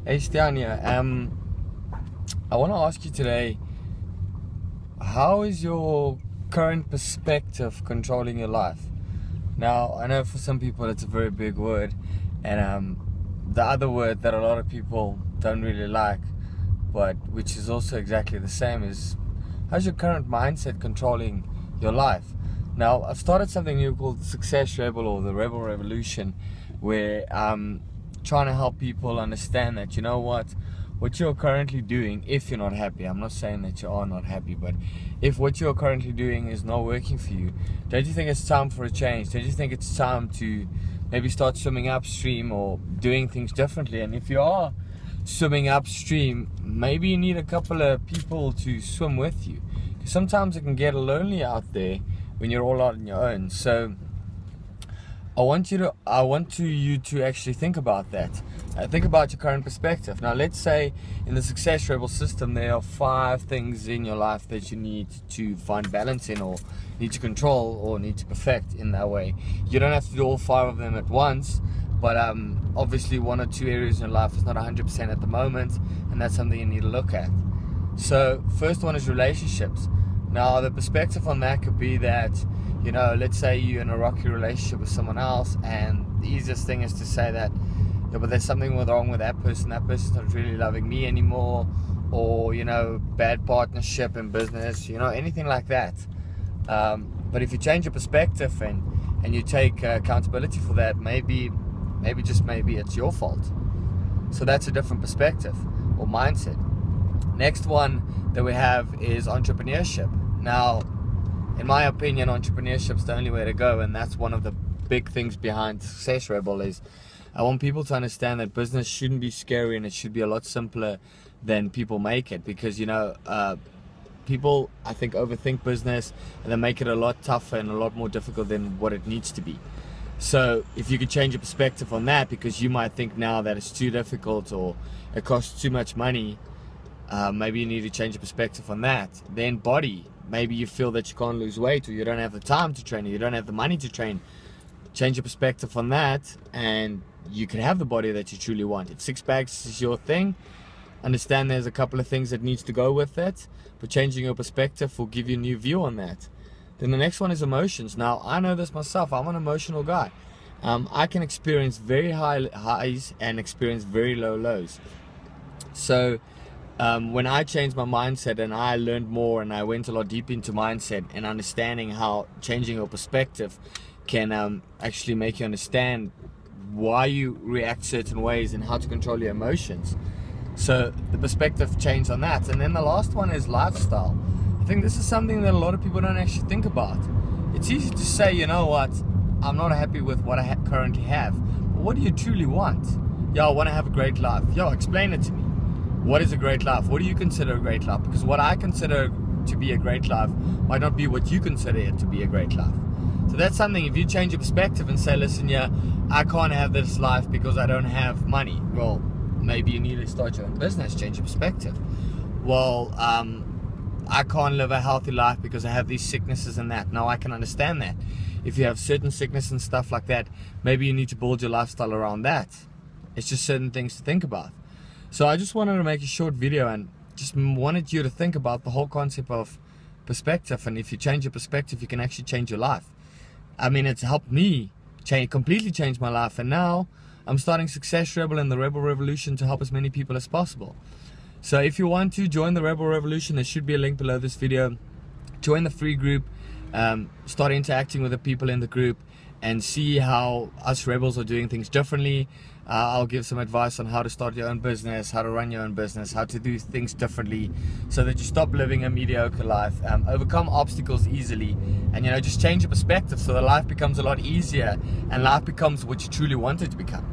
Hey Stian here. I want to ask you today, how is your current perspective controlling your life? Now, I know for some people it's a very big word, and the other word that a lot of people don't really like, but which is also exactly the same, is how's your current mindset controlling your life? Now, I've started something new called Success Rebel, or the Rebel Revolution, where trying to help people understand that, you know what you're currently doing, if you're not happy, I'm not saying that you are not happy, but if what you're currently doing is not working for you, don't you think it's time for a change? Don't you think it's time to maybe start swimming upstream or doing things differently? And if you are swimming upstream, maybe you need a couple of people to swim with you, because sometimes it can get lonely out there when you're all out on your own. So I want you to actually think about that. Think about your current perspective. Now, let's say in the Success Rebel system, there are 5 things in your life that you need to find balance in, or need to control, or need to perfect in that way. You don't have to do all 5 of them at once, but obviously 1 or 2 areas in your life is not 100% at the moment, and that's something you need to look at. So, first one is relationships. Now, the perspective on that could be that, you know, let's say you're in a rocky relationship with someone else, and the easiest thing is to say that, yeah, but there's something wrong with that person's not really loving me anymore, or, you know, bad partnership in business, you know, anything like that. But if you change your perspective and you take accountability for that, maybe it's your fault. So that's a different perspective or mindset. Next one that we have is entrepreneurship. Now, in my opinion, entrepreneurship is the only way to go, and that's one of the big things behind Success Rebel. Is I want people to understand that business shouldn't be scary, and it should be a lot simpler than people make it, because, you know, people, I think, overthink business and they make it a lot tougher and a lot more difficult than what it needs to be. So if you could change your perspective on that, because you might think now that it's too difficult or it costs too much money, maybe you need to change your perspective on that. Then body. Maybe you feel that you can't lose weight, or you don't have the time to train, or you don't have the money to train. Change your perspective on that, and you can have the body that you truly want. If 6 packs is your thing, understand there's a couple of things that needs to go with it, but changing your perspective will give you a new view on that. Then the next one is emotions. Now, I know this myself. I'm an emotional guy. I can experience very high highs and experience very low lows. So when I changed my mindset and I learned more, and I went a lot deep into mindset and understanding how changing your perspective can actually make you understand why you react certain ways and how to control your emotions. So the perspective changed on that. And then the last one is lifestyle. I think this is something that a lot of people don't actually think about. It's easy to say, you know what, I'm not happy with what I currently have. But what do you truly want? Yeah, I want to have a great life. Yo, explain it to me. What is a great life? What do you consider a great life? Because what I consider to be a great life might not be what you consider it to be a great life. So that's something, if you change your perspective and say, listen, yeah, I can't have this life because I don't have money. Well, maybe you need to start your own business, change your perspective. Well, I can't live a healthy life because I have these sicknesses and that. Now, I can understand that. If you have certain sickness and stuff like that, maybe you need to build your lifestyle around that. It's just certain things to think about. So I just wanted to make a short video and just wanted you to think about the whole concept of perspective. And if you change your perspective, you can actually change your life. I mean, it's helped me completely change my life. And now I'm starting Success Rebel and the Rebel Revolution to help as many people as possible. So if you want to join the Rebel Revolution, there should be a link below this video. Join the free group, start interacting with the people in the group, and see how us rebels are doing things differently. I'll give some advice on how to start your own business, how to run your own business, how to do things differently, so that you stop living a mediocre life, overcome obstacles easily, and, you know, just change your perspective so that life becomes a lot easier and life becomes what you truly want it to become.